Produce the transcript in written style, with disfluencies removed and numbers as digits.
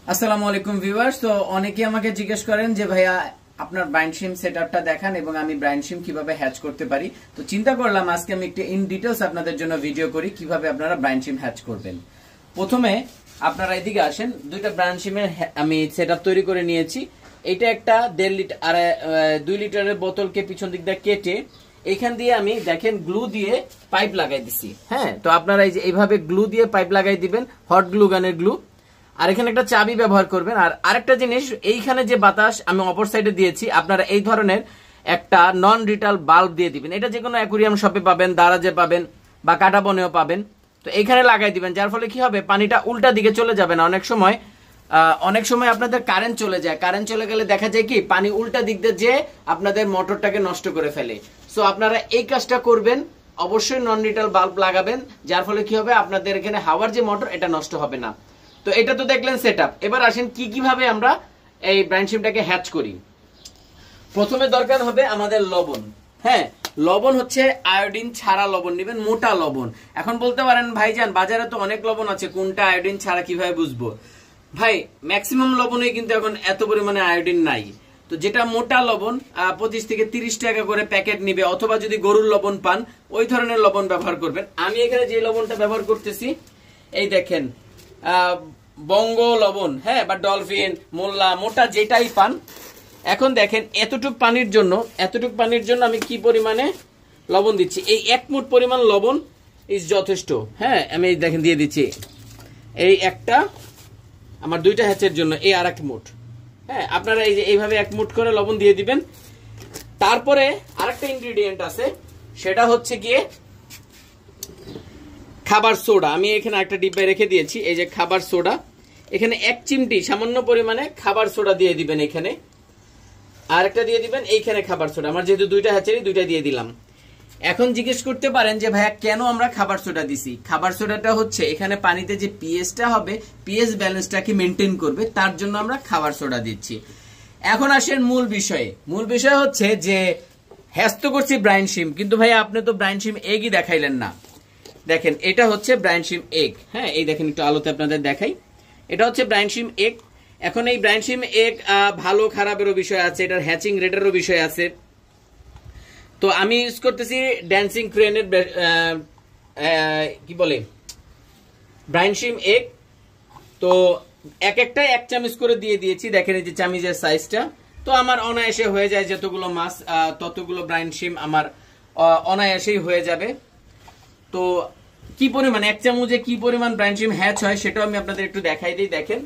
আসসালামু আলাইকুম ভিউয়ার্স। তো অনেকে আমাকে জিজ্ঞেস করেন যে ভাইয়া আপনার ব্রাইন সিম সেটআপটা দেখান এবং আমি ব্রাইন সিম কিভাবে হ্যাচ করতে পারি। তো চিন্তা করলাম আজকে আমি একটু ইন ডিটেইলস আপনাদের জন্য ভিডিও করি কিভাবে আপনারা ব্রাইন সিম হ্যাচ করবেন। প্রথমে আপনারা এদিকে আসেন, দুইটা ব্রাইন সিমের আমি সেটআপ তৈরি করে নিয়েছি। এটা একটা 1.5 লিটার আর 2 লিটারের বোতলকে পিছন দিক দিয়ে কেটে এইখান দিয়ে আমি দেখেন গ্লু দিয়ে পাইপ লাগাই দিছি। হ্যাঁ, তো আপনারা এই যে এইভাবে গ্লু দিয়ে পাইপ লাগাই দিবেন, হট গ্লু গানের গ্লু। আর এখানে একটা চাবি ব্যবহার করবেন। আর আরেকটা জিনিস, এইখানে যে বাতাস আমি অপর সাইডে দিয়েছি, আপনারা এই ধরনের একটা নন রিটাল বাল্ব দিয়ে দিবেন। এটা যে কোনো অ্যাকুরিয়াম শপে পাবেন, দারাজে পাবেন বা কাটা বনেও পাবেন। তো এইখানে লাগাই দিবেন, যার ফলে কি হবে, পানিটা উল্টা দিকে চলে যাবে না। অনেক সময় আপনাদের কারেন্ট চলে যায়, কারেন্ট চলে গেলে দেখা যায় কি পানি উল্টা দিক দিয়ে যে আপনাদের মোটরটাকে নষ্ট করে ফেলে। সো আপনারা এই কাজটা করবেন, অবশ্যই নন রিটাল বাল্ব লাগাবেন, যার ফলে কি হবে, আপনাদের এখানে হাওয়ার যে মোটর এটা নষ্ট হবে না। তো এটা তো দেখলেন সেটআপ। এবার আসেন কিভাবে আমরা এই ব্রাইন সিমটাকে হ্যাচ করি। প্রথমে দরকার হবে আমাদের লবণ। হ্যাঁ, লবণ হচ্ছে আয়োডিন ছাড়া লবণ নেবেন, মোটা লবণ। এখন বলতে পারেন ভাইজান বাজারে তো অনেক লবণ আছে, কোনটা আয়োডিন ছাড়া কিভাবে বুঝবো? ভাই ম্যাক্সিমাম লবণে কিন্তু এখন এত পরিমাণে আয়োডিন নাই। তো যেটা মোটা লবণ 25 থেকে 30 টাকা করে প্যাকেট নিবে, অথবা যদি গরুর লবণ পান ওই ধরনের লবণ ব্যবহার করবেন। আমি এখানে যে লবণটা ব্যবহার করতেছি, এই দেখেন বঙ্গ লবণ, হ্যাঁ, বা ডলফিন, মোল্লা, মোটা যেটাই পান। এখন দেখেন এতটুক পানির জন্য আমি কি পরিমাণে লবণ দিচ্ছি। এই 1 মুঠ পরিমাণ লবণ ইজ যথেষ্ট। হ্যাঁ, আমি দেখেন দিয়ে দিচ্ছি এই একটা, আমার 2টা হ্যাচের জন্য এই আর 1 মুঠ। হ্যাঁ, আপনারা এই যে এইভাবে 1 মুঠ করে লবণ দিয়ে দিবেন। তারপরে আরেকটা ইনগ্রেডিয়েন্ট আছে, সেটা হচ্ছে গিয়ে খাবার সোডা। আমি এখানে একটা ডিব্বায় রেখে দিয়েছি, এই যে খাবার সোডা। এখানে 1 চিমটি সামান্য পরিমাণে খাবার সোডা দিয়ে দিবেন এখানে, আর একটা দিয়ে দিবেন এইখানে খাবার সোডা। আমার যেহেতু 2টা হ্যাচারি, 2টা দিয়ে দিলাম। এখন জিজ্ঞেস করতে পারেন যে ভাইয়া কেন আমরা খাবার সোডা দিছি? খাবার সোডাটা হচ্ছে এখানে পানিতে যে পিএইচটা হবে, পিএইচ ব্যালেন্সটাকে মেনটেন করবে, তার জন্য আমরা খাবার সোডা দিচ্ছি। এখন আসেন মূল বিষয়ে। মূল বিষয় হচ্ছে যে হ্যাচ তো করছি ব্রাইন সিম, কিন্তু ভাইয়া আপনি তো ব্রাইন সিম এগই দেখাইলেন না। দেখেন এটা হচ্ছে ব্রাইন সিম এগ। হ্যাঁ, এই দেখেন একটু আলোতে আপনাদের দেখাই, এটা হচ্ছে ব্রাইন সিম এগ। এখন এই ব্রাইন সিম এগ ভালো খারাপেরও বিষয় আছে, এটার হ্যাচিং রেটেরও বিষয় আছে। তো আমি ইউজ করতেছি ড্যান্সিং ক্রেনের কি বলে ব্রাইন সিম এগ। তো একটা 1 চামচ করে দিয়ে দিয়েছি, দেখেন এই যে চামচের সাইজটা। তো আমার অনায়াসে হয়ে যায়, যতগুলো মাছ ততগুলো ব্রাইন সিম আমার অনায়াসেই হয়ে যাবে। তো কি পরিমাণ 1 চামচে কি পরিমাণ ব্রাইন সিম হ্যাচ হয় সেটাও আমি আপনাদের একটু দেখাই দিই। দেখেন